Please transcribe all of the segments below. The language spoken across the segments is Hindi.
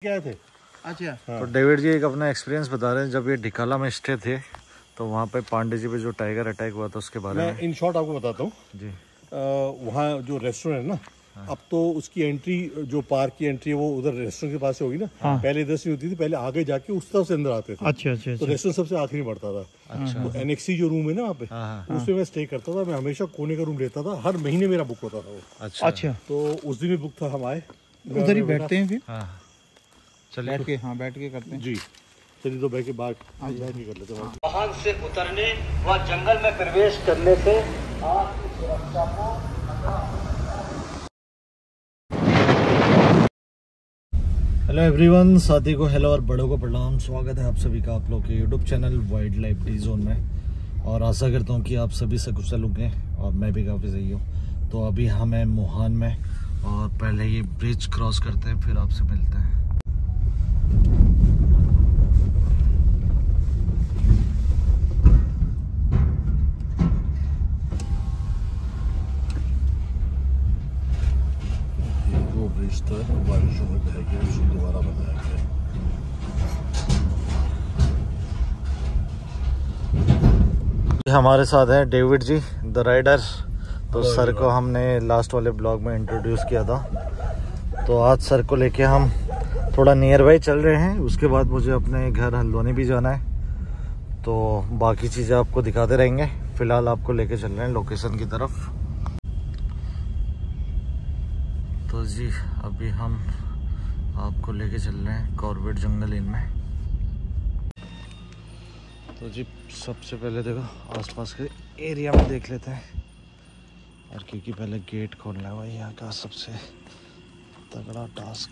क्या थे। अच्छा तो डेविड जी एक अपना एक्सपीरियंस बता रहे हैं, जब ये ढिकाला में स्टे थे तो वहाँ पे पांडे जी पे जो टाइगर अटैक हुआ था उसके बारे में। इन शॉर्ट आपको बताता हूँ जी। वहाँ जो रेस्टोरेंट है ना, अब तो उसकी एंट्री जो पार्क की एंट्री है वो उधर रेस्टोरेंट के पास से होगी ना। पहले इधर से होती थी, पहले आगे जाके उस तरफ से अंदर आते थे। अच्छा अच्छा तो रेस्टोरेंट सबसे आखिरी पड़ता था। अच्छा। तो एनेक्सी जो रूम है ना वहाँ पे, उसमें मैं स्टे करता था। मैं हमेशा कोने का रूम लेता था, हर महीने मेरा बुक होता था वो। अच्छा अच्छा, तो उस दिन भी बुक था, हम आए उधर ही बैठते हैं फिर। हाँ चलिए बैठ के, हाँ बैठ के करते हैं जी। चलिए तो बैठ के बात बैठ के कर लेते हैं। वाहन से उतरने व जंगल में प्रवेश करने से आपकी सुरक्षा को हेलो एवरीवन, साथी को हेलो और बड़ों को प्रणाम। स्वागत है आप सभी का आप लोग के YouTube channel wild life D zone में। और आशा करता हूँ कि आप सभी से कुशल होंगे और मैं भी काफ़ी सही हूँ। तो अभी हम हैं मोहान में और पहले ये ब्रिज क्रॉस करते हैं, फिर आपसे मिलते हैं। वो ब्रिज था, बारिशों में बह गया, उसको दोबारा बनाया गया। हमारे साथ है डेविड जी द राइडर। तो सर को हमने लास्ट वाले ब्लॉग में इंट्रोड्यूस किया था। तो आज सर को लेके हम थोड़ा नियर बाई चल रहे हैं, उसके बाद मुझे अपने घर हल्द्वानी भी जाना है। तो बाकी चीज़ें आपको दिखाते रहेंगे। फ़िलहाल आपको लेके चल रहे हैं लोकेशन की तरफ। तो जी अभी हम आपको लेके चल रहे हैं कॉर्बेट जंगल इन में। तो जी सबसे पहले देखो आसपास के एरिया में देख लेते हैं। और क्योंकि पहले गेट खोलना है वही यहाँ का सबसे तगड़ा टास्क।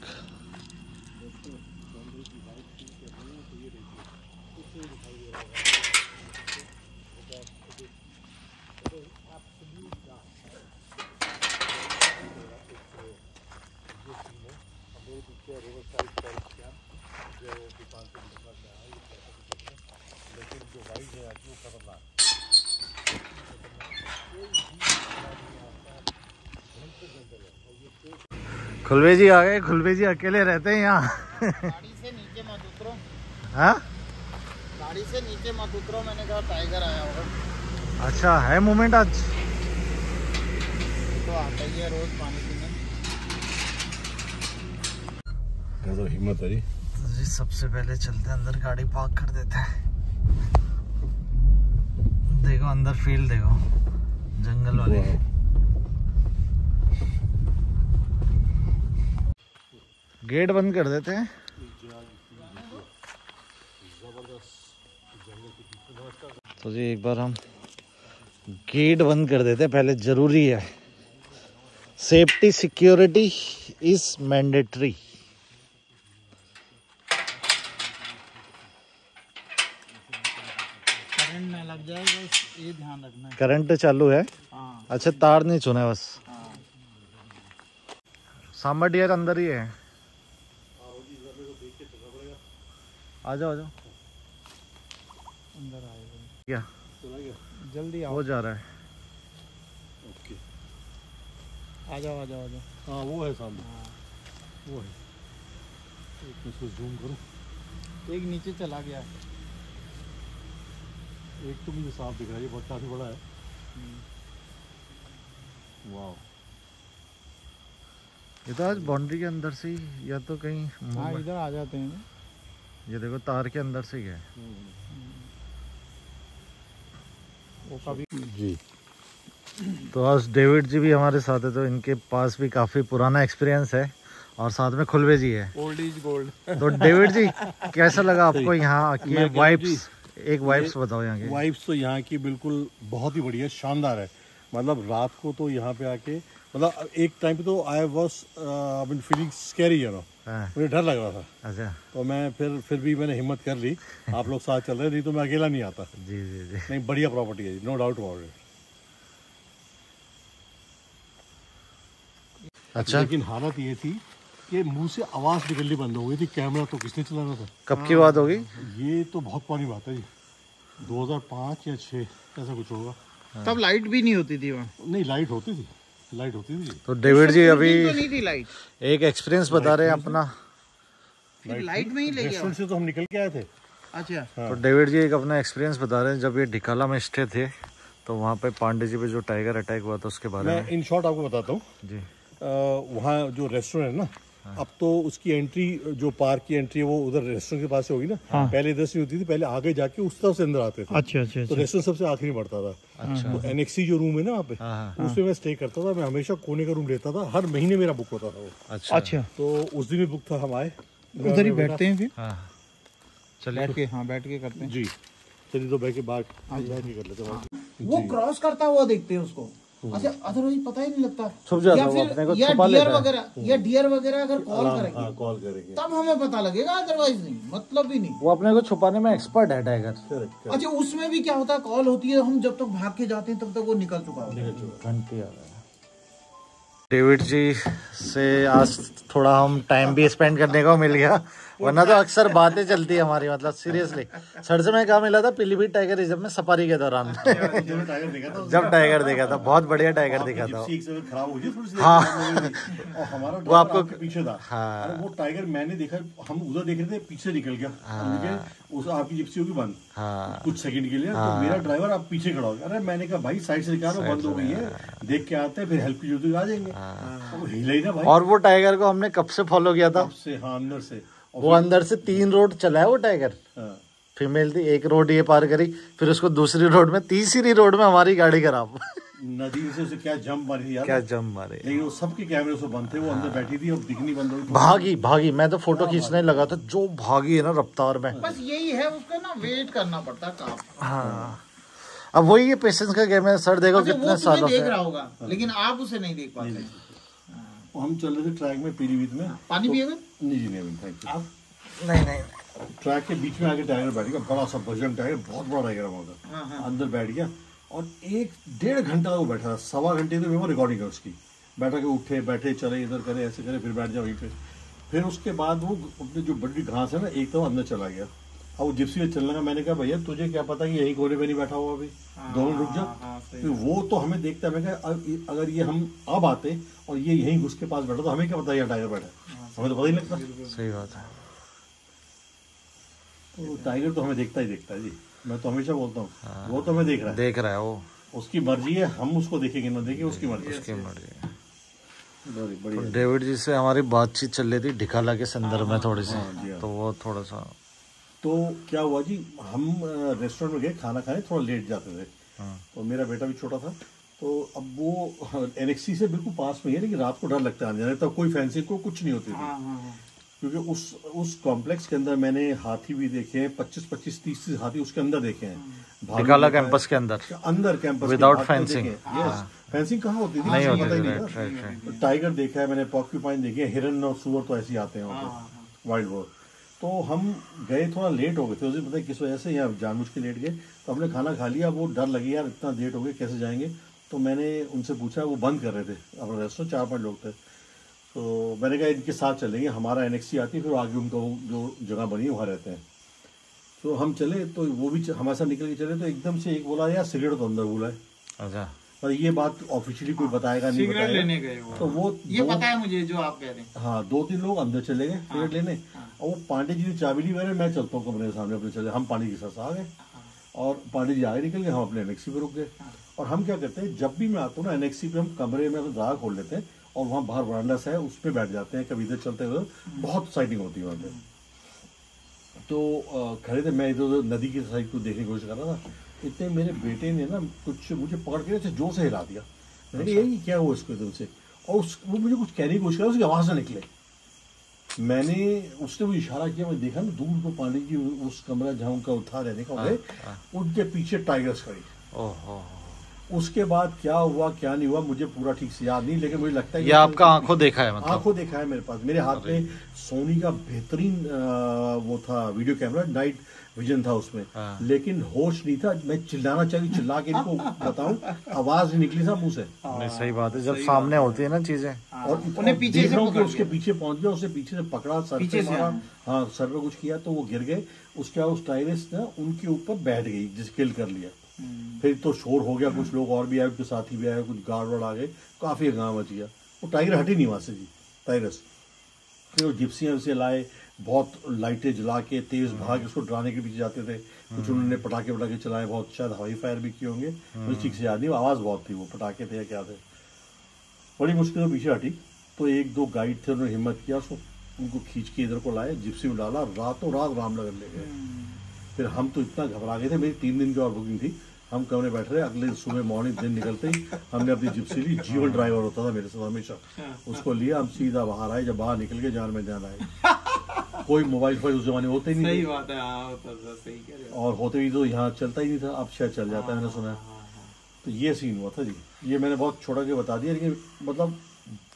खुलवे जी आ गए। खुलवे जी अकेले रहते हैं यहाँ। गाड़ी से नीचे मत उतरो। हाँ गाड़ी से नीचे मत उतरो, मैंने कहा टाइगर आया होगा। अच्छा है मूवमेंट आज। तो आता ही है रोज पानी पीने। तो हिम्मत है जी सबसे पहले चलते हैं अंदर, गाड़ी पार्क कर देते हैं। देखो अंदर फील्ड देखो, जंगल वाले। गेट बंद कर देते हैं। तो जी एक बार हम गेट बंद कर देते हैं पहले, जरूरी है। Safety security is mandatory. Current ना लग जाए बस, ये ध्यान रखना है। करंट चालू है। हाँ अच्छा तार नहीं छूना है बस। हाँ। सांबा डियर अंदर ही है। आ जाओ आ जाओ। अंदर आएगा क्या जल्दी आओ। वो जा रहा है। ओके। आ जाओ आ जाओ आ जाओ। हाँ वो है सामने, वो है। एक मैं इसको जूम करूँ। एक नीचे चला गया। एक तो मुझे साफ दिख रहा है, ये बहुत काफी बड़ा है। वाह, ये तो आज बाउंड्री के अंदर से ही या तो कहीं हाँ इधर आ जाते हैं। ये देखो तार के अंदर से ही है। वो कभी जी। तो आज डेविड जी भी हमारे साथ है, तो इनके पास भी काफ़ी पुराना एक्सपीरियंस है और साथ में खुलवे जी है। Old is gold. तो डेविड जी कैसा लगा आपको यहाँ आके? मैं कह वाइब्स, एक वाइब्स बताओ यहाँ के। वाइब्स तो यहाँ की बिल्कुल बहुत ही बढ़िया, शानदार है। मतलब रात को तो यहाँ पे आके, मतलब एक टाइम पे तो I was feeling scary, you know, हाँ, मुझे डर लग रहा था। अच्छा तो मैं फिर भी मैंने हिम्मत कर ली। आप लोग साथ चल रहे, नहीं तो मैं अकेला नहीं आता। जी जी जी। नहीं, बढ़िया प्रॉपर्टी है, नो डाउट अबाउट इट। अच्छा लेकिन हालत ये थी कि मुंह से आवाज निकलनी बंद हो गई थी। कैमरा तो किसने चलाना था? कब की बात होगी? ये तो बहुत पुरानी बात है जी, 2005 या 6 ऐसा कुछ होगा। तब लाइट भी नहीं होती थी वहाँ। नहीं, लाइट होती थी। तो तो डेविड जी अभी तो नहीं थी लाइट। एक एक्सपीरियंस बता रहे हैं अपना। फिर लाइट में ही ले गया। रेस्टोरेंट से तो हम निकल के आए थे। अच्छा। तो डेविड जी एक अपना एक्सपीरियंस बता रहे हैं, जब ये ढिकाला में स्टे थे तो वहाँ पे पांडे जी पे जो टाइगर अटैक हुआ था उसके बारे में। मैं इन शॉर्ट आपको बताता हूँ जी। वहाँ जो रेस्टोरेंट है ना, अब तो उसकी एंट्री, जो पार्क की एंट्री है वो उधर रेस्टोरेंट के पास से होगी ना। पहले इधर से होती थी, पहले आगे जाके उस तरफ से अंदर आते थे। अच्छा अच्छा तो रेस्टोरेंट सबसे आखिरी में पड़ता था। अच्छा। तो एनएक्सी जो रूम है ना वहाँ पे, उसमें मैं स्टे करता था। मैं हमेशा कोने का रूम लेता था, हर महीने मेरा बुक होता था वो। अच्छा अच्छा। तो उस दिन भी बुक था, हम आए उधर ही बैठते हैं फिर। हाँ बैठ के, हाँ बैठ के करते हैं जी। चलिए तो बैठ के बात कर लेते हैं। वो क्रॉस करता हुआ देखते हैं उसको। अच्छा, अदरवाइज पता ही नहीं लगता। छुप जाता या है वो, अपने को फिर या छुपा डियर लेता है। वगैरह, या डियर वगैरह अगर कॉल करेंगे कॉल करेंगे तब हमें पता लगेगा, अदरवाइज नहीं, मतलब ही नहीं। वो अपने को छुपाने में एक्सपर्ट है टाइगर। अच्छा, उसमें भी क्या होता है, कॉल होती है, हम जब तक भाग के जाते हैं तब तक वो निकल चुका होता है। घंटी आ गया। डेविड जी से आज थोड़ा हम टाइम भी स्पेंड करने को मिल गया, वरना तो अक्सर बातें चलती है हमारी, मतलब सीरियसली। सर से मैं कहा मिला था पीलीभीत टाइगर रिजर्व में सफारी के दौरान टाइगर देखा था, जब टाइगर देखा था, बहुत बढ़िया टाइगर दिखा था। खराब हो गई थोड़ी सी। हाँ। और हमारा वो आपको पीछे था। हाँ। अरे वो टाइगर मैंने देखा, हम उधर देख रहे थे, पीछे निकल गया। उस आपकी जिप्सी होगी बंद। हाँ। कुछ सेकंड के लिए। तो मेरा ड्राइवर आप पीछे खड़ा हो गया। अरे मैंने कहा भाई साइड से निकालो, बंद हो गई है, देख के आते हैं, फिर हेल्प की जरूरत आ जाएंगे। तो हिला ही ना भाई। और वो टाइगर को हमने कब से फॉलो किया था, से हाँ, अंदर से। वो अंदर से 3 रोड चला है वो टाइगर। हाँ। फीमेल थी, एक रोड ये पार करी, फिर उसको दूसरी रोड में, तीसरी रोड में हमारी गाड़ी खराब। नदी से उसे क्या जंप मारी थी यार। क्या जम मारे। लेकिन वो सबके कैमरे उसको बंद थे, वो अंदर बैठी थी, अब दिखनी बंद हो गई। भागी मैं तो फोटो खींचने लगा था, जो भागी है ना रफ्तार में। बस यही है, उसका ना वेट करना पड़ता है काफी। हाँ, अब वही ये पेशेंस का गेम है सर। देखो अच्छा, वो कितने तुम्हें सालों देख से। रहा होगा, लेकिन आप उसे नहीं देख पाते। हम चल रहे थे ट्रैक में पीलीभीत में। पानी पिएगा? नहीं जी, नहीं, थैंक यू। नहीं ट्रैक के बीच में आके टाइगर बैठ गया, बड़ा सा बजरंग टाइगर, बहुत बड़ा टाइगर वहाँ का। अंदर बैठ गया और 1-1.5 घंटा वो बैठा था, 1.25 घंटे तो मैं रिकॉर्डिंग है उसकी। बैठा के उठे बैठे चले, इधर करे ऐसे करे, फिर बैठ जाए वहीं पे। फिर उसके बाद वो अपने जो बड़ी घास है ना, एक तो अंदर चला गया। अब वो जिप्सी में चलने लगा। मैंने कहा भैया तुझे क्या पता कि यही कोने पे नहीं बैठा हुआ अभी, 2 मिनट रुक जा। फिर वो तो हमें देखता है। मैं कहा अगर ये हम अब आते और ये यहीं घुस के पास बैठा तो हमें क्या पता यहाँ टाइगर बैठा, हमें तो पता ही नहीं लगता। सही बात है। तो टाइगर तो हमें देखता ही देखता है जी। मैं तो हमेशा बोलता हूँ, वो तो हमें देख रहा है, वो उसकी मर्जी है, हम उसको देखेंगे ना देखें, उसकी मर्जी है। तो डेविड जी से हमारी बातचीत चल रही थी ढिकाला के संदर्भ में थोड़ी सी, तो वो थोड़ा सा। तो क्या हुआ जी, हम रेस्टोरेंट में गए खाना खाने, थोड़ा लेट जाते थे। तो मेरा बेटा भी छोटा था। तो अब वो एनएक्सी से बिल्कुल पास में है, लेकिन रात को डर लगता है आने जाने, तब कोई फैंसी को कुछ नहीं होती थी। क्योंकि उस कॉम्प्लेक्स के अंदर मैंने हाथी भी देखे हैं, 25-25, 30 हाथी उसके अंदर देखे हैं। ढिकाला कैंपस के अंदर कैंपस विदाउट फेंसिंग। फेंसिंग कहाँ होती थी, नहीं होती पता ही थी। नहीं था। टाइगर देखा है मैंने, पॉर्क्यूपाइन देखे हैं, हिरन और सुअर तो ऐसे ही आते हैं वहाँ पे, वाइल्ड बोर। तो हम गए, थोड़ा लेट हो गए थे, उसे पता है किस वजह से, या जानबूझ के लेट गए। तो हमने खाना खा लिया, वो डर लगी यार इतना लेट हो गए कैसे जाएंगे। तो मैंने उनसे पूछा, वो बंद कर रहे थे अपना रेस्टोरेंट, 4-5 लोग थे। तो मैंने कहा इनके साथ चलेंगे, हमारा एनएक्सी आती है, फिर आगे उनका वो जो जगह बनी है वहाँ रहते हैं। तो हम चले, तो वो भी हमारे साथ निकल के चले। तो एकदम से एक बोला यार सिगरेट तो अंदर बोला है। अच्छा, पर ये बात ऑफिशियली कोई बताएगा नहीं, सिगरेट लेने गए वो। तो वो ये पता है मुझे जो आप कह रहे हैं। हाँ, 2-3 लोग अंदर चले गए सिगरेट लेने। और वो पांडे जी ने चाबी ली, मैं चलता हूँ कमरे के सामने अपने, चले हम पांडे जी के साथ आ गए। और पांडे जी आगे निकल गए, हम अपने एनएक्सी पे रुक गए। और हम क्या करते हैं, जब भी मैं आता हूँ ना एनएक्सी पे, हम कमरे में दरवाजा खोल लेते हैं और वहाँ बाहर वरांडा सा है, उस पर बैठ जाते हैं। कभी इधर चलते हुए, बहुत साइटिंग होती है वहाँ पे। तो खड़े थे, मैं इधर नदी की साइड को देखने की कोशिश कर रहा था। इतने मेरे बेटे ने ना कुछ मुझे पकड़ के ऐसे जोर से हिला दिया। मैंने कहा यही क्या हुआ इसको एकदम से, और वो मुझे कुछ कहने की कोशिश करा, उसकी आवाज़ ना निकले। मैंने उसने वो इशारा किया, मैं देखा ना दूर को पांडे जी उस कमरा जहाँ उनका उठा रहने का गए, उनके पीछे टाइगर्स खड़ी। उसके बाद क्या हुआ क्या नहीं हुआ मुझे पूरा ठीक से याद नहीं, लेकिन मुझे लगता है ये आपका आंखों देखा है, मतलब आंखों देखा है मेरे पास। मेरे हाथ में सोनी का बेहतरीन वो था वीडियो कैमरा, नाइट विजन था उसमें। लेकिन होश नहीं था, मैं चिल्लाना चाहिए, चिल्ला के इनको बताऊं, आवाज नहीं निकली था मुंह से। नहीं, सही बात है, जब सामने होती है ना चीजें। और उन्हें पीछे से उसके पीछे पहुंच गया, उसे पीछे से पकड़ा, सर पे मारा, हाँ सर पे कुछ किया तो वो गिर गए। उसके बाद उस टाइगर्स ने उनके ऊपर बैठ गई, जिस किल कर लिया। फिर तो शोर हो गया, कुछ लोग और भी आए, कुछ साथी भी आए, कुछ गार्ड वार्ड आ गए, काफी हंगामा मच गया। वो टाइगर हटी नहीं वहां से जी, टाइगर्स। फिर वो जिप्सियाँ उसे लाए, बहुत लाइटें जला के तेज भाग उसको डराने के पीछे जाते थे। कुछ उन्होंने पटाखे चलाए, बहुत शायद हवाई फायर भी किए होंगे, मुझे ठीक से याद नहीं, आवाज़ बहुत थी, वो पटाखे थे या क्या थे। बड़ी मुश्किल से पीछे हटी तो एक दो गाइड थे, उन्होंने हिम्मत किया, उसको उनको खींच के इधर को लाए, जिप्सी में डाला, रातों रात रामनगर ले गए। फिर हम तो इतना घबरा गए थे, मेरी 3 दिन की और बुकिंग थी, हम कमरे बैठ रहे, अगले सुबह मॉर्निंग दिन निकलते ही हमने अपनी जिप्सी ली, जीवन ड्राइवर होता था मेरे साथ हमेशा, उसको लिया, हम सीधा बाहर आए। जब बाहर निकल के जान में जान आए। कोई मोबाइल फोन उस जमाने होते ही नहीं, सही बात है, हाँ, सही कह रहे हो। और होते भी तो यहाँ चलता ही नहीं था, अब शायद चल जाता है, मैंने सुना है। तो ये सीन हुआ था जी, ये मैंने बहुत छोटा के बता दिया, लेकिन मतलब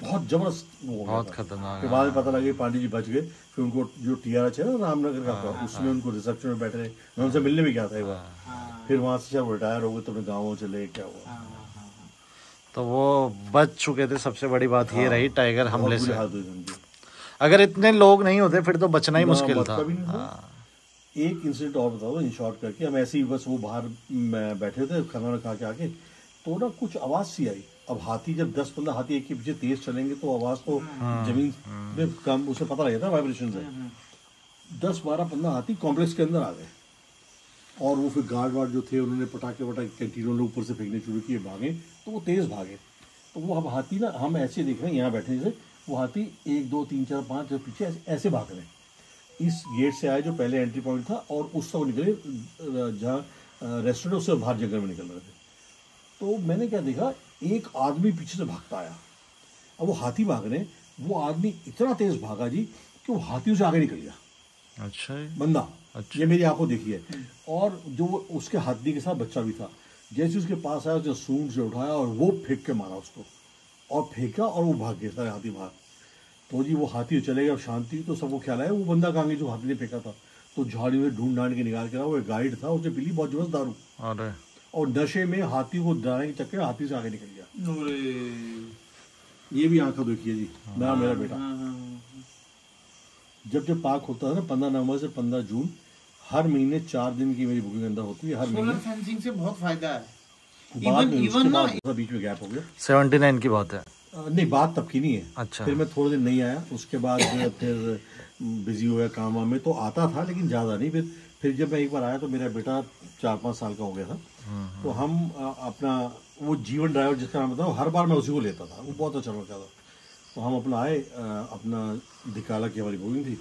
बहुत जबरदस्त वो हो गया बहुत था। खतरनाक। फिर बाद में पता लगा पांडे जी बच गए, फिर उनको जो TRH है ना रामनगर का, उसमें उनको रिसेप्शन में बैठे रहे, मैं उनसे मिलने भी गया था एक बार। फिर वहां से जब रिटायर हो गए तो अपने गाँव चले, क्या हुआ। तो वो बच चुके थे, सबसे बड़ी बात ये रही टाइगर हमले से। हाथ हुई उनकी। अगर इतने लोग नहीं होते फिर तो बचना ही मुश्किल था। एक इंसिडेंट और बताओ इन शॉर्ट करके, हम ऐसे ही बस वो बाहर बैठे थे खाना खा के आके, तो ना कुछ आवाज सी आई। अब हाथी जब 10-15 हाथी एक के पीछे तेज चलेंगे तो आवाज तो जमीन में कम, उसे पता लग जाता है वाइब्रेशन से। 10-12-15 हाथी कॉम्प्लेक्स के अंदर आ गए, और वो फिर गार्ड वार्ड जो थे उन्होंने पटाखे कैंटीनों ने ऊपर से फेंकने शुरू किए, भागे तो वो तेज भागे। तो वो अब हाथी ना, हम ऐसे देख रहे हैं यहाँ बैठने से, वो हाथी 1 2 3 4 5 जो पीछे ऐसे भाग रहे हैं। इस गेट से आए जो पहले एंट्री पॉइंट था, और उस तरफ निकले जहाँ रेस्टोरेंट, उससे बाहर जंगल में निकल रहे थे। तो मैंने क्या देखा, एक आदमी पीछे से भागता आया। अब वो हाथी भाग रहे हैं, वो आदमी इतना तेज भागा जी कि वो हाथियों से आगे निकल गया। अच्छा बंदा, अच्छा। ये मेरी आंखों देखी है। और जो उसके हाथी के साथ बच्चा भी था, जैसे उसके पास आया, उसने सूंड से उठाया और वो फेंक के मारा उसको, और फेंका और वो भाग गया, सारे हाथी भाग। तो जी वो हाथी चले गए, शांति। तो सबको ख्याल आया वो बंदा कहाँ गया जो हाथी ने फेंका था। तो झाड़ी में ढूंढ ढांड के निकाल के रहा, वो एक गाइड था, उसने पी ली बहुत जबरदस्त दारू, अरे और नशे में हाथी को डराने के चक्कर में हाथी से आगे निकल गया। ये भी आंखों देखिए जी, मेरा बेटा। जब पार्क होता है ना 15 नवंबर से 15 जून, हर महीने 4 दिन की मेरी बुकिंग अंदर होती है, हर महीने। फेंसिंग से बहुत फायदा है। बाद में उसके बाद बीच में गैप हो गया। 79 की बात है। नहीं, बात तब की नहीं है। अच्छा। फिर मैं थोड़े दिन नहीं आया, उसके बाद फिर बिजी हो गया काम में, तो आता था लेकिन ज़्यादा नहीं। फिर जब मैं एक बार आया तो मेरा बेटा 4-5 साल का हो गया था। तो हम अपना वो जीवन ड्राइवर जिसका नाम बताओ, हर बार मैं उसी को लेता था, वो बहुत अच्छा लड़का था। तो हम अपना आए, अपना धिकाला की हमारी बुकिंग थी,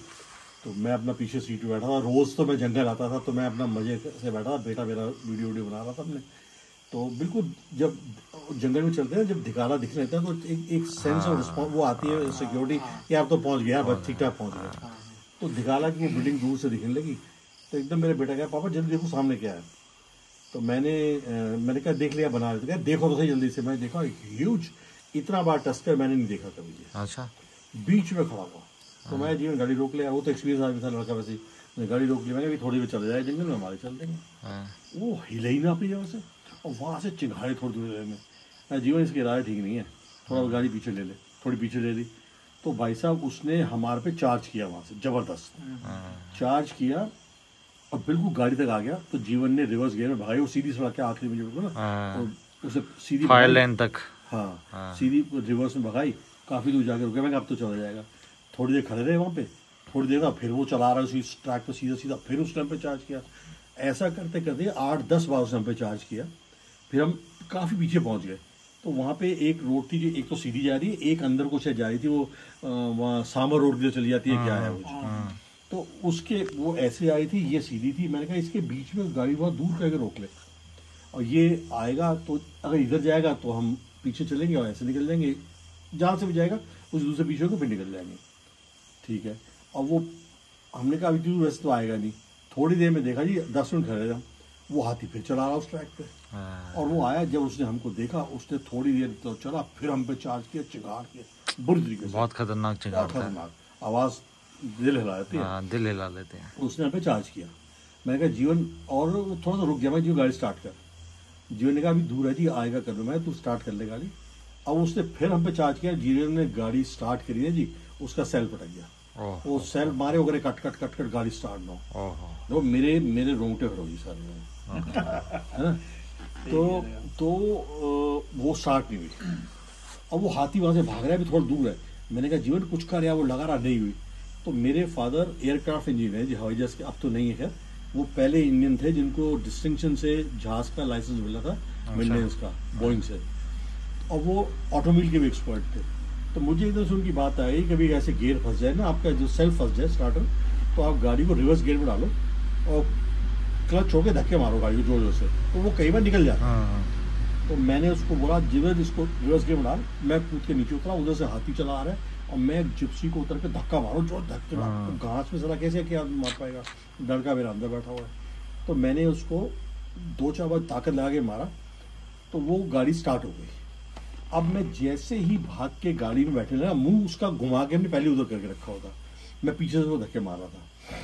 तो मैं अपना पीछे सीट पे बैठा था। रोज़ तो मैं जंगल आता था, तो मैं अपना मज़े से बैठा था, बेटा मेरा वीडियो बना रहा था अपने। तो बिल्कुल जब जंगल में चलते हैं, जब धिकाला दिखने लगता है तो एक सेंस ऑफ रिस्पॉन्स वो आती है, सिक्योरिटी कि आप तो पहुंच गया, बस ठीक ठाक पहुंच गया। तो धिकाला की वो बिल्डिंग दूर से दिखने लगी, तो एकदम मेरे बेटा कहा, पापा जल्दी देखो सामने क्या है। तो मैंने कहा देख लिया, बना लिया। देखो तो सही जल्दी से। मैंने देखा ह्यूज, इतना बड़ा टस्कर मैंने नहीं देखा कभी। अच्छा। बीच में खड़ा हुआ, तो मैं जीवन गाड़ी रोक लिया। वो तो एक्सपीरियंस आदमी था लड़का, वैसे ही गाड़ी रोक ली। मैंने भी थोड़ी देर चले जाए जंगल में, हमारे चल देंगे। वो हिले ही ना अपनी जगह से, और वहाँ से चिंगारे थोड़ी दूर में। जीवन इसकी राय ठीक नहीं है, थोड़ा गाड़ी पीछे ले ले, थोड़ी पीछे ले ली। तो भाई साहब उसने हमारे पे चार्ज किया, वहाँ से जबरदस्त चार्ज किया, और बिल्कुल गाड़ी तक आ गया। तो जीवन ने रिवर्स गियर में भगाई, वो सीधी सड़क के आखिरी में जो ना, उसे सीधी फायर लाइन तक, हाँ सीधी रिवर्स में भगाई। काफ़ी दूर जाके रुके, मैं अब तो चला जाएगा। थोड़ी देर खड़े रहे वहाँ पे, थोड़ी देर बाद फिर वो चला रहा है उसी ट्रैक पे सीधा सीधा, फिर उस टाइम पे चार्ज किया। ऐसा करते करते 8-10 बार उस टाइम पे चार्ज किया। फिर हम काफ़ी पीछे पहुँच गए। तो वहाँ पे एक रोड थी जो एक तो सीधी जा रही है, एक अंदर को शायद जा रही थी, वो वहाँ सांबर रोड की चली जाती है, क्या है वो। तो उसके वो ऐसे आई थी, ये सीधी थी। मैंने कहा इसके बीच में गाड़ी बहुत दूर करके रोक ले, और ये आएगा तो अगर इधर जाएगा तो हम पीछे चलेंगे और ऐसे निकल जाएंगे, जहाँ से भी जाएगा उस दूसरे पीछे को फिर निकल जाएंगे, ठीक है। और वो हमने कहा अभी दूर वैसे तो आएगा नहीं। थोड़ी देर में देखा जी 10 मिनट खड़े रहे, वो हाथी फिर चला रहा उस ट्रैक पे, और वो आया। जब उसने हमको देखा, उसने थोड़ी देर तो चला, फिर हम पे चार्ज किया, चिंगार किया बुरी तरीके से, बहुत खतरनाक चिंगार, खतरनाक आवाज़, दिल हिला देती है। दिल हिला लेते हैं। उसने हम पे चार्ज किया। मैंने कहा जीवन, और थोड़ा सा रुक गया, मैं जीवन गाड़ी स्टार्ट कर। जीवन ने कहा अभी दूर है जी, आएगा कर दो। मैं तू स्टार्ट कर ले गाड़ी। अब उसने फिर हम पे चार्ज किया। जीवन ने गाड़ी स्टार्ट करी है जी, उसका सेल पटक गया। वो सेल मारे वगैरह कट कट गाड़ी स्टार्ट ना हो। तो मेरे रोंगटे खड़े जी सारे, है ना। तो वो स्टार्ट नहीं हुई। अब वो हाथी वहाँ से भाग रहा है, अभी थोड़ा दूर है। मैंने कहा जीवन कुछ कर, या वो लगा रहा, नहीं हुई। तो मेरे फादर एयरक्राफ्ट इंजीनियर है जी, हवाई जहाज के, अब तो नहीं है खैर, वो पहले इंडियन थे जिनको डिस्टिंक्शन से जहाज का लाइसेंस मिला था मेंटेनेंस का बोइंग से, और वो ऑटोमोबाइल के भी एक्सपर्ट थे। तो मुझे एकदम से उनकी बात आई, कभी ऐसे गियर फंस जाए ना आपका, जो सेल्फ फंस जाए स्टार्टर, तो आप गाड़ी को रिवर्स गियर में डालो और क्लच छोड़ के धक्के मारो गाड़ी को जोर जोर से, तो वो कई बार निकल जाता है। तो मैंने उसको बोला जिधर इसको रिवर्स गियर में डाल, मैं कूद के नीचे उतरा, उधर से हाथी चला आ रहा है और मैं जिप्सी को उतर के धक्का मारो, जो धक्के मारो, तो घास में सला कैसे क्या आदमी मार पाएगा, डर का मेरा अंदर बैठा हुआ है। तो मैंने उसको 2-4 बार ताकत लगा के मारा, तो वो गाड़ी स्टार्ट हो गई। अब मैं जैसे ही भाग के गाड़ी में बैठने लगा, मुंह उसका घुमा के हमने पहले उधर करके रखा होता, मैं पीछे से वो धक्के मार रहा था।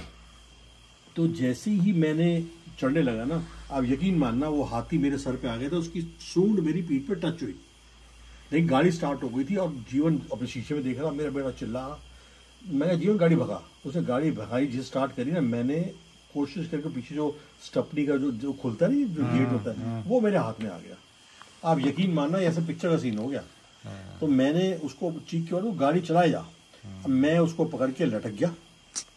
तो जैसे ही मैंने चढ़ने लगा ना, आप यकीन मानना वो हाथी मेरे सर पे आ गया था, उसकी सूंड मेरी पीठ पे टच हुई, लेकिन गाड़ी स्टार्ट हो गई थी और जीवन अपने शीशे में देख रहा, मेरा बेटा चिल्ला रहा। मैंने जीवन गाड़ी भगा, उसने गाड़ी भगाई, जिस स्टार्ट करी ना, मैंने कोशिश करके पीछे जो स्टपनी का जो खुलता नहीं, जो गेट होता है, वो मेरे हाथ में आ गया। आप यकीन मानना ऐसे पिक्चर का सीन हो गया। तो मैंने उसको चीख के, गाड़ी चलाए जा। मैं उसको पकड़ के लटक गया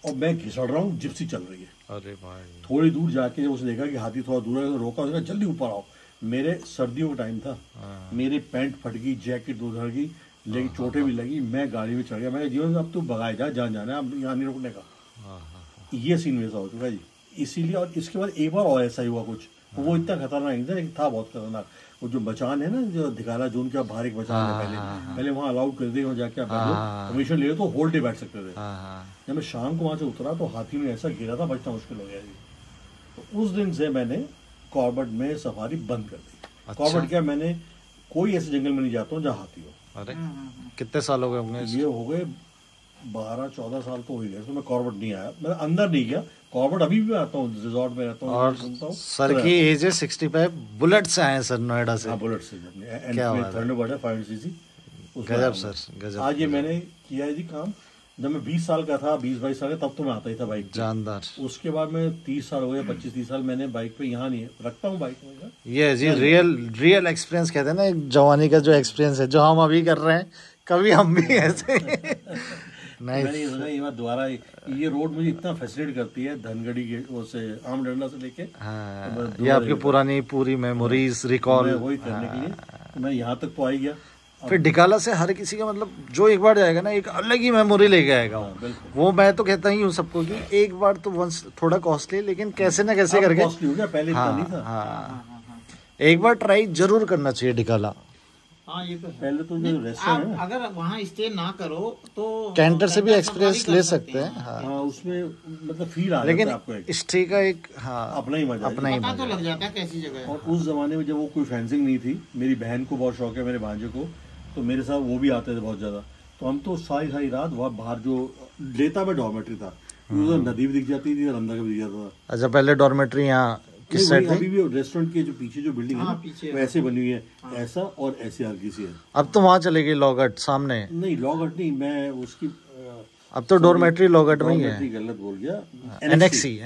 और मैं घिसड़ रहा हूँ, जिप्सी चल रही है। अरे भाई, थोड़ी दूर जाके जब उसने देखा कि हाथी थोड़ा दूर है, तो रोका, उसने जल्दी ऊपर आओ। मेरे सर्दियों का टाइम था, मेरी पैंट फट गई, जैकेट धुल गई, लेकिन चोटें भी लगी, मैं गाड़ी में चढ़ गया। मैं जीवन अब तू भगाए जा, जहाँ जाना है, अब यहाँ नहीं रुकने का। ये सीन वैसा हो चुका है जी। इसीलिए, और इसके बाद एक बार और ऐसा ही हुआ कुछ, वो इतना खतरनाक नहीं था, लेकिन था बहुत खतरनाक। वो जो बचान है ना, जो दिखाला जोन का बाहर एक बचान है, पहले वहाँ अलाउड कर दे, वहाँ जाके आप परमिशन ले तो होल्ड ही बैठ सकते थे। जब मैं शाम को वहाँ से उतरा तो हाथी में ऐसा गिरा था, बचना मुश्किल हो गया जी। तो उस दिन से मैंने कॉर्बेट में सफारी बंद कर दी। कॉर्बेट क्या, मैंने कोई ऐसे जंगल में नहीं जाता हूँ जहाँ हाथी हो। अरे कितने साल हो गए होंगे? ये हो गए 12-14 साल तो हो ही गए, तो मैं कॉर्बेट नहीं आया, मैं अंदर नहीं गया। कॉर्बेट अभी भी आता हूँ, रिजॉर्ट में रहता हूँ और सर की एज है 65, बुलेट से आए सर नोएडा से। हाँ, बुलेट से, क्या बात है, थंडरबर्ड है 500cc। गजब सर, गजब। आज ये मैंने किया है जी काम। जब मैं 20 साल का था, 20-22 साल का, तब तो मैं आता ही था बाइक पे। जानदार। उसके बाद मैं 30 साल हो गया, 25-30 साल मैंने बाइक पे, यहाँ नहीं है, रखता हूँ बाइक में। ये जी रियल एक्सपीरियंस कहते हैं ना, एक जवानी का जो एक्सपीरियंस है, जो हम अभी कर रहे हैं, कभी हम भी ऐसे मैंने ये सुना, ये बात दोबारा, ये रोड मुझे इतना फैसिनेट करती है, धनगढ़ी के वो से आम डंडा से लेके, तो ये आपकी पुरानी पूरी मेमोरीज रिकॉल वही करने के लिए मैं यहाँ तक तो आ ही गया। फिर डिकाला से हर किसी का मतलब जो एक बार जाएगा ना, एक अलग ही मेमोरी लेके आएगा। वो मैं तो कहता ही हूँ सबको कि एक बार तो वंस थोड़ा कॉस्टली, लेकिन कैसे ना कैसे करके कॉस्टली हो गया, पहले इतना नहीं था। एक बार ट्राई जरूर करना चाहिए डिकाला। हाँ, ये तो है। पहले तो जो रेस्टोरेंट है, अगर वहाँ स्टे ना करो तो कैंटर से भी एक्सपीरियंस ले सकते हैं। हाँ, उसमें मतलब फील आ लेकिन जाता है आपको, स्टे का एक अपना ही मजा, अपना ही पता तो मजा। लग जाता है कैसी जगह है। और उस जमाने में जब वो कोई फेंसिंग नहीं थी, मेरी बहन को बहुत शौक है, मेरे भांजे को, तो मेरे साथ वो भी आते थे बहुत ज्यादा। तो हम तो सारी रात वहाँ बाहर, जो लेता में डॉर्मेट्री था, उधर नदी भी दिख जाती थी और अंदर का भी दिख जाता था। अच्छा, पहले डॉर्मेट्री यहाँ किस साइड थी? अभी भी रेस्टोरेंट के जो पीछे जो बिल्डिंग है ना, पीछे वैसे बनी हुई है, ऐसा और ऐसे हल्की सी है। अब तो वहाँ चले गई लॉगट सामने। नहीं, लॉगट नहीं, मैं उसकी अब तो डॉर्मेट्री लॉगट में ही है। गलत बोल गया, एनएक्सी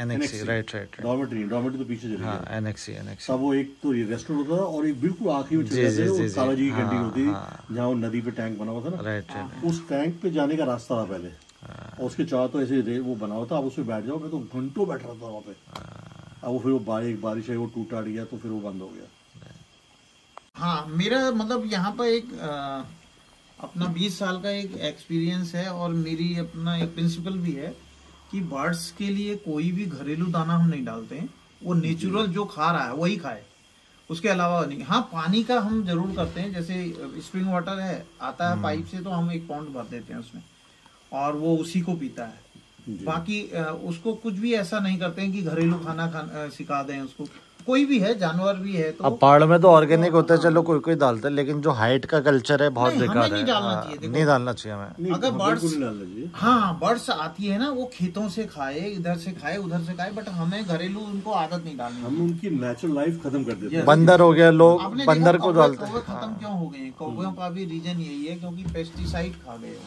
राइट। डॉर्मेट्री तो पीछे चले गया। एनएक्सी सब वो एक तो रेस्टोरेंट होता था और एक बिल्कुल आखिरी में चले जाते थे, काला जी की कैंटीन होती थी, जहाँ वो नदी पे टैंक बना हुआ था ना, राइट। उस टैंक पे जाने का रास्ता था पहले, और उसके चारों तो ऐसे वो बना हुआ था, आप उसमें बैठ जाओ। मैं तो घंटों बैठ रहा था वहाँ पे। अब वो फिर वो बारिश है, वो टूटा गया, तो फिर वो बंद हो गया। हाँ, मेरा मतलब यहाँ पर एक अपना 20 साल का एक एक्सपीरियंस है, और मेरी अपना एक प्रिंसिपल भी है कि बर्ड्स के लिए कोई भी घरेलू दाना हम नहीं डालते हैं, वो नेचुरल जो खा रहा है वही खाए, उसके अलावा नहीं। हाँ, पानी का हम जरूर करते हैं, जैसे स्प्रिंग वाटर है, आता है पाइप से, तो हम 1 पाउंड भर देते हैं उसमें, और वो उसी को पीता है। बाकी उसको कुछ भी ऐसा नहीं करते हैं कि घरेलू खाना सिखा दें उसको। कोई भी है, जानवर भी है, तो अब पहाड़ में तो ऑर्गेनिक होता है, चलो कोई डालता है, लेकिन जो हाइट का कल्चर है बहुत बेकार है। नहीं डालना चाहिए, नहीं डालना चाहिए हमें। अगर बर्ड्स आती है ना, वो खेतों से खाए, इधर से खाए, उधर से खाए, बट हमें घरेलू उनको आदत नहीं डालनी। हम उनकी नेचुरल लाइफ खत्म कर देते हैं। बंदर हो गया, लोग बंदर को डालते हैं। खत्म क्यों हो गए कौवों का भी रीजन यही है, क्योंकि पेस्टिसाइड खा गए।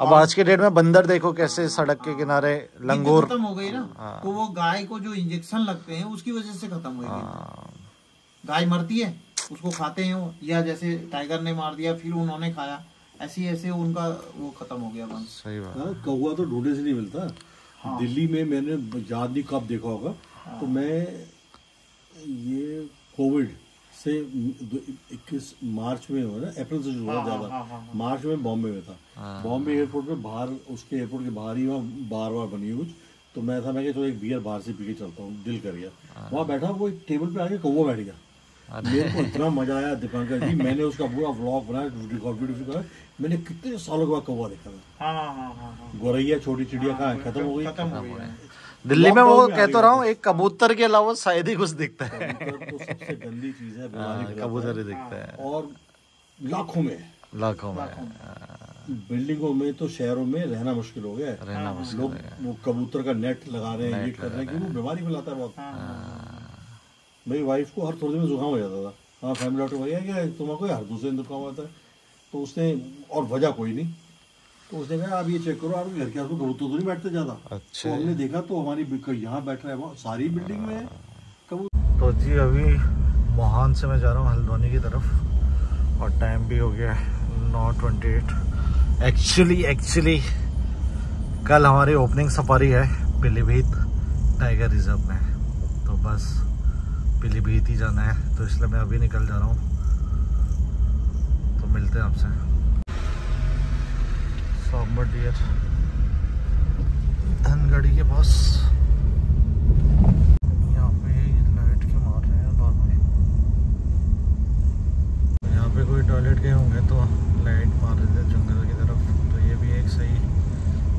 अब आज के डेट में बंदर देखो कैसे सड़क के किनारे लंगूर खत्म हो गई ना, तो वो गाय को जो इंजेक्शन लगते हैं उसकी वजह से खत्म हो गई। गाय मरती है, उसको खाते हैं वो, या जैसे टाइगर ने मार दिया फिर उन्होंने खाया, ऐसे ऐसे उनका वो खत्म हो गया बंस। सही बात। हाँ, कौवा तो ढूंढने से नहीं मिलता। हाँ। दिल्ली में मैंने याद नहीं कब देखा होगा, तो मैं ये कोविड से 21 मार्च में हुआ ना, अप्रैल से शुरू हुआ ज्यादा, मार्च में बॉम्बे में था। बॉम्बे एयरपोर्ट पे बाहर, उसके एयरपोर्ट के बाहर ही वहाँ बार बार बनी हुई कुछ, तो मैं था, मैं क्या चलो एक बियर बाहर से पी के चलता हूँ, दिल कर गया। वहाँ बैठा, वो एक टेबल पे आके कौवा बैठ गया। मेरे को इतना मजा आया दीपांकर जी, मैंने उसका पूरा व्लॉग बनाया, वीडियो बनाया। मैंने कितने सालों के बाद कौवा देखा था। गोरैया छोटी चिड़िया कहाँ है, खत्म हो गई। दिल्ली में वो कह तो रहा हूँ, एक कबूतर के अलावा शायद ही कुछ दिखता है। कबूतर तो सबसे गंदी चीज है, बीमारी फैलाता कबूतर ही है। दिखता है, और लाखों में बिल्डिंगों में तो शहरों में रहना मुश्किल हो गया है। रहना मुश्किल लोग है। वो कबूतर का नेट लगा रहे हैं, ये कर रहे हैं, कि वो बीमारी फैलाता है बहुत। मेरी वाइफ को हर थोड़े दिन में जुकाम हो जाता था। हाँ, फैमिली डॉक्टर भैया क्या तुम्हारा हर दूसरे दिन जुकाम होता है, तो उसने, और वजह कोई नहीं, तो उसने कहा आप ये चेक करो, आपके घर के आसपास कबूतर तो नहीं बैठते ज्यादा। अच्छा। तो हमने देखा तो हमारी यहाँ बैठ रहा है, सारी बिल्डिंग में है कबूतर। तो जी अभी मोहान से मैं जा रहा हूँ हल्द्वानी की तरफ, और टाइम भी हो गया है 9:28। एक्चुअली कल हमारी ओपनिंग सफारी है पीलीभीत टाइगर रिजर्व में, तो बस पीलीभीत ही जाना है, तो इसलिए मैं अभी निकल जा रहा हूँ। तो मिलते हैं आपसे। सॉम्बर डियर धनगढ़ी के पास। यहाँ पे लाइट क्यों मार रहे हैं बार बार? यहाँ पे कोई टॉयलेट गए होंगे तो लाइट मार रहे थे जंगल की तरफ। तो ये भी एक सही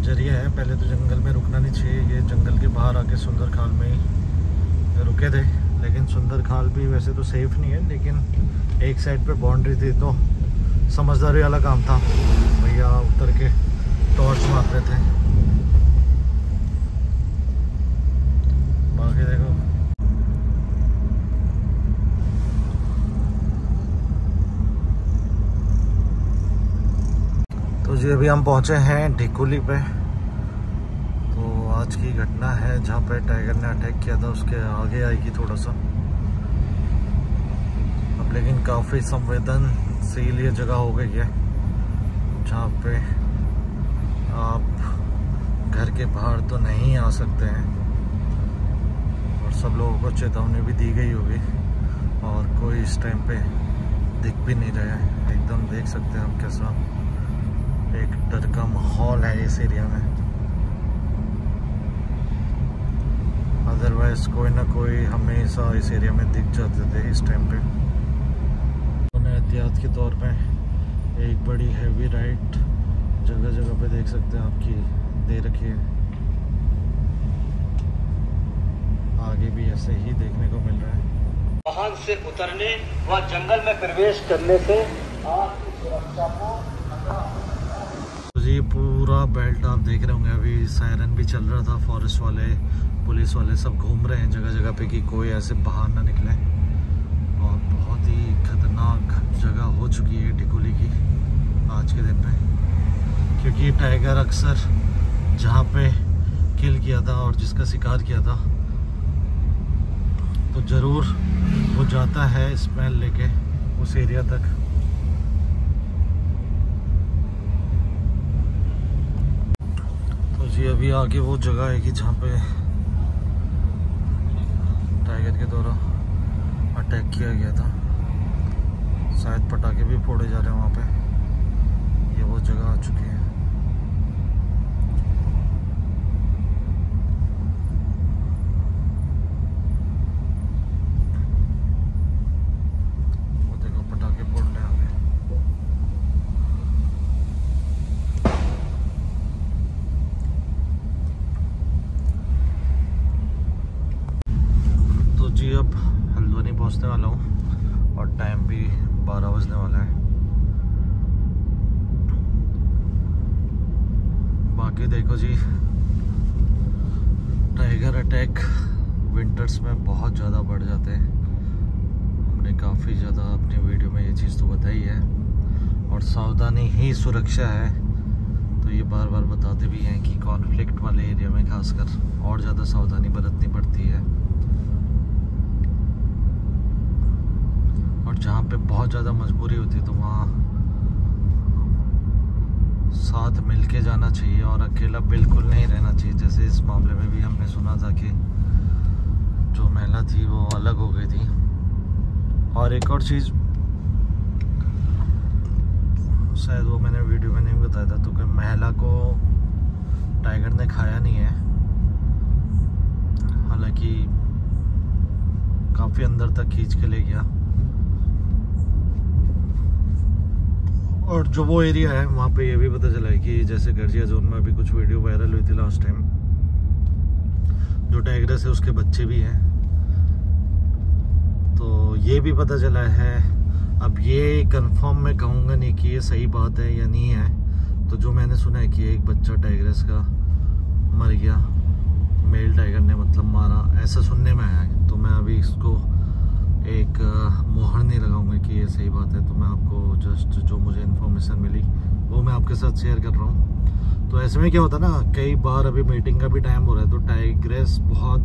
जरिया है। पहले तो जंगल में रुकना नहीं चाहिए, ये जंगल के बाहर आके सुंदर खाल में ही रुके थे। लेकिन सुंदर खाल भी वैसे तो सेफ नहीं है, लेकिन एक साइड पे बाउंड्री थी तो समझदारी वाला काम था। भैया उतर के टॉर्च मार रहे थे। बाकी देखो, तो जी अभी हम पहुंचे हैं ढिकुली पे। तो आज की घटना है जहाँ पे टाइगर ने अटैक किया था, उसके आगे आएगी थोड़ा सा अब, लेकिन काफ़ी संवेदनशील ये जगह हो गई है जहाँ पे आप घर के बाहर तो नहीं आ सकते हैं, और सब लोगों को चेतावनी भी दी गई होगी, और कोई इस टाइम पे दिख भी नहीं रहा है। एकदम देख सकते हैं हम कैसा एक डर का माहौल है इस एरिया में। अदरवाइज कोई ना कोई हमेशा इस एरिया में दिख जाते थे इस टाइम पे। उन्हें एहतियात के तौर पे एक बड़ी हैवी राइड जगह जगह पे देख सकते हैं आपकी दे रखी है। आगे भी ऐसे ही देखने को मिल रहा है। वाहन से उतरने व जंगल में प्रवेश करने से आपकी सुरक्षा को जी पूरा बेल्ट आप देख रहे होंगे, अभी सायरन भी चल रहा था, फॉरेस्ट वाले पुलिस वाले सब घूम रहे हैं जगह जगह पे कि कोई ऐसे बाहर ना निकले। और बहुत ही खतरनाक जगह हो चुकी है ढिकुली की आज के दिन में, क्योंकि टाइगर अक्सर जहाँ पे किल किया था और जिसका शिकार किया था तो ज़रूर वो जाता है स्मेल लेके उस एरिया तक। तो जी अभी आगे वो जगह है कि जहाँ पे टाइगर के द्वारा अटैक किया गया था। शायद पटाखे भी फोड़े जा रहे हैं वहाँ पे। ये वो जगह आ चुकी है। वो देखो पटाखे फोड़ रहे हैं आगे। तो जी अब हल्द्वानी पहुँचने वाला हूँ और टाइम भी 12 बजने वाला है। बाकी देखो जी, टाइगर अटैक विंटर्स में बहुत ज़्यादा बढ़ जाते हैं। हमने काफ़ी ज़्यादा अपनी वीडियो में ये चीज़ तो बताई है, और सावधानी ही सुरक्षा है। तो ये बार बार बताते भी हैं कि कॉन्फ्लिक्ट वाले एरिया में खासकर और ज़्यादा सावधानी बरतनी पड़ती है, और जहाँ पे बहुत ज़्यादा मजबूरी होती है तो वहाँ साथ मिलके जाना चाहिए और अकेला बिल्कुल नहीं रहना चाहिए। जैसे इस मामले में भी हमने सुना था कि जो महिला थी वो अलग हो गई थी। और एक और चीज़ शायद वो मैंने वीडियो में नहीं बताया था, तो कि महिला को टाइगर ने खाया नहीं है, हालांकि काफ़ी अंदर तक खींच के ले गया। और जो वो एरिया है वहाँ पे ये भी पता चला है कि जैसे गर्जिया जोन में अभी कुछ वीडियो वायरल हुई थी लास्ट टाइम, जो टाइग्रेस है उसके बच्चे भी हैं। तो ये भी पता चला है, अब ये कंफर्म मैं कहूँगा नहीं कि ये सही बात है या नहीं है। तो जो मैंने सुना है कि एक बच्चा टाइग्रेस का मर गया, मेल टाइगर ने मतलब मारा, ऐसा सुनने में आया है। तो मैं अभी इसको एक मोहर नहीं लगाऊंगा कि ये सही बात है। तो मैं आपको जस्ट जो मुझे इन्फॉर्मेशन मिली वो मैं आपके साथ शेयर कर रहा हूँ। तो ऐसे में क्या होता है ना, कई बार अभी मीटिंग का भी टाइम हो रहा है, तो टाइग्रेस बहुत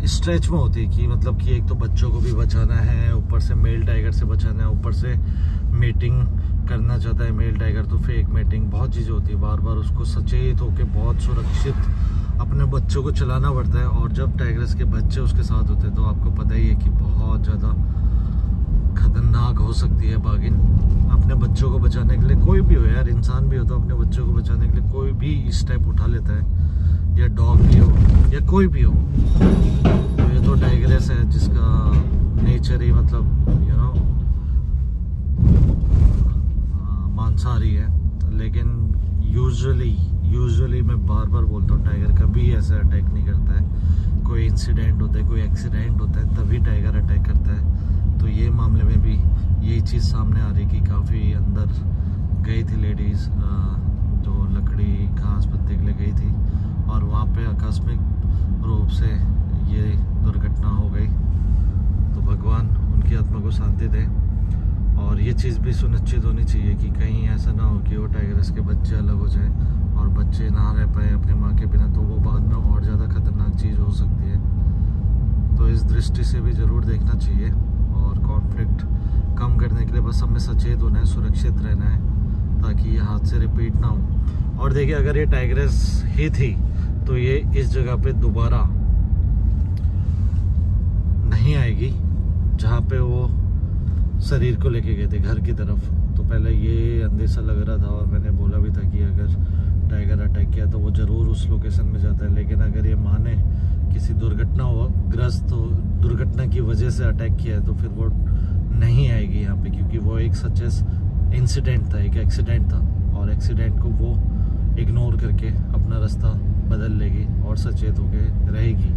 स्ट्रेच में होती है कि मतलब कि एक तो बच्चों को भी बचाना है, ऊपर से मेल टाइगर से बचाना है, ऊपर से मीटिंग करना चाहता है मेल टाइगर, तो फेक मीटिंग, बहुत चीज़ें होती है। बार बार उसको सचेत होकर बहुत सुरक्षित अपने बच्चों को चलाना पड़ता है। और जब टाइग्रेस के बच्चे उसके साथ होते हैं तो आपको पता ही है कि बहुत ज़्यादा खतरनाक हो सकती है बागिन। अपने बच्चों को बचाने के लिए, कोई भी हो यार, इंसान भी हो तो अपने बच्चों को बचाने के लिए कोई भी स्टेप उठा लेता है, या डॉग भी हो या कोई भी हो। तो ये तो टाइग्रेस है जिसका नेचर ही मतलब यू नो मांसाहारी है। लेकिन यूजुअली मैं बार बार बोलता हूँ, टाइगर कभी ऐसा अटैक नहीं करता है। कोई इंसिडेंट होता है, कोई एक्सीडेंट होता है, तभी टाइगर अटैक करता है। तो ये मामले में भी यही चीज़ सामने आ रही कि काफ़ी अंदर गई थी लेडीज़, जो लकड़ी घास पत्ते के लिए गई थी, और वहाँ पे आकस्मिक रूप से ये दुर्घटना हो गई। तो भगवान उनकी आत्मा को शांति दे। और ये चीज़ भी सुनिश्चित होनी चाहिए कि कहीं ऐसा ना हो कि वो टाइग्रेस के बच्चे अलग हो जाए और बच्चे ना रह पाए अपनी माँ के बिना, तो वो बाद में और ज़्यादा खतरनाक चीज़ हो सकती है। तो इस दृष्टि से भी ज़रूर देखना चाहिए। और कॉन्फ्लिक्ट कम करने के लिए बस हमें सचेत होना है, सुरक्षित रहना है, ताकि ये हादसे रिपीट ना हो। और देखिए, अगर ये टाइग्रेस ही थी तो ये इस जगह पे दोबारा नहीं आएगी जहाँ पे वो शरीर को लेके गए थे घर की तरफ। तो पहले ये अंदेशा लग रहा था, और मैंने बोला भी था कि अगर टाइगर अटैक किया तो वो ज़रूर उस लोकेशन में जाता है। लेकिन अगर ये माने किसी दुर्घटना की वजह से अटैक किया है तो फिर वो नहीं आएगी यहाँ पे, क्योंकि वो एक सच इंसिडेंट था, एक एक्सीडेंट था, और एक्सीडेंट को वो इग्नोर करके अपना रास्ता बदल लेगी और सचेत होकर रहेगी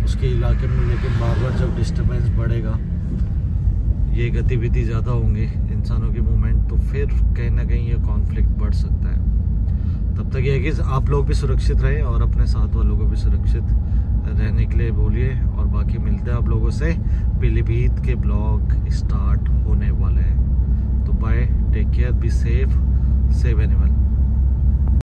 उसके इलाके में। लेकिन बार बार जब डिस्टर्बेंस बढ़ेगा, ये गतिविधि ज़्यादा होंगी इंसानों की मूवमेंट, तो फिर कहीं ना कहीं ये कॉन्फ्लिक्ट बढ़ सकता है। तब तक ये है कि आप लोग भी सुरक्षित रहें और अपने साथ वालों को भी सुरक्षित रहने के लिए बोलिए। और बाकी मिलते हैं आप लोगों से, पीलीभीत के ब्लॉग स्टार्ट होने वाले हैं। तो bye, take care, be safe, save animal.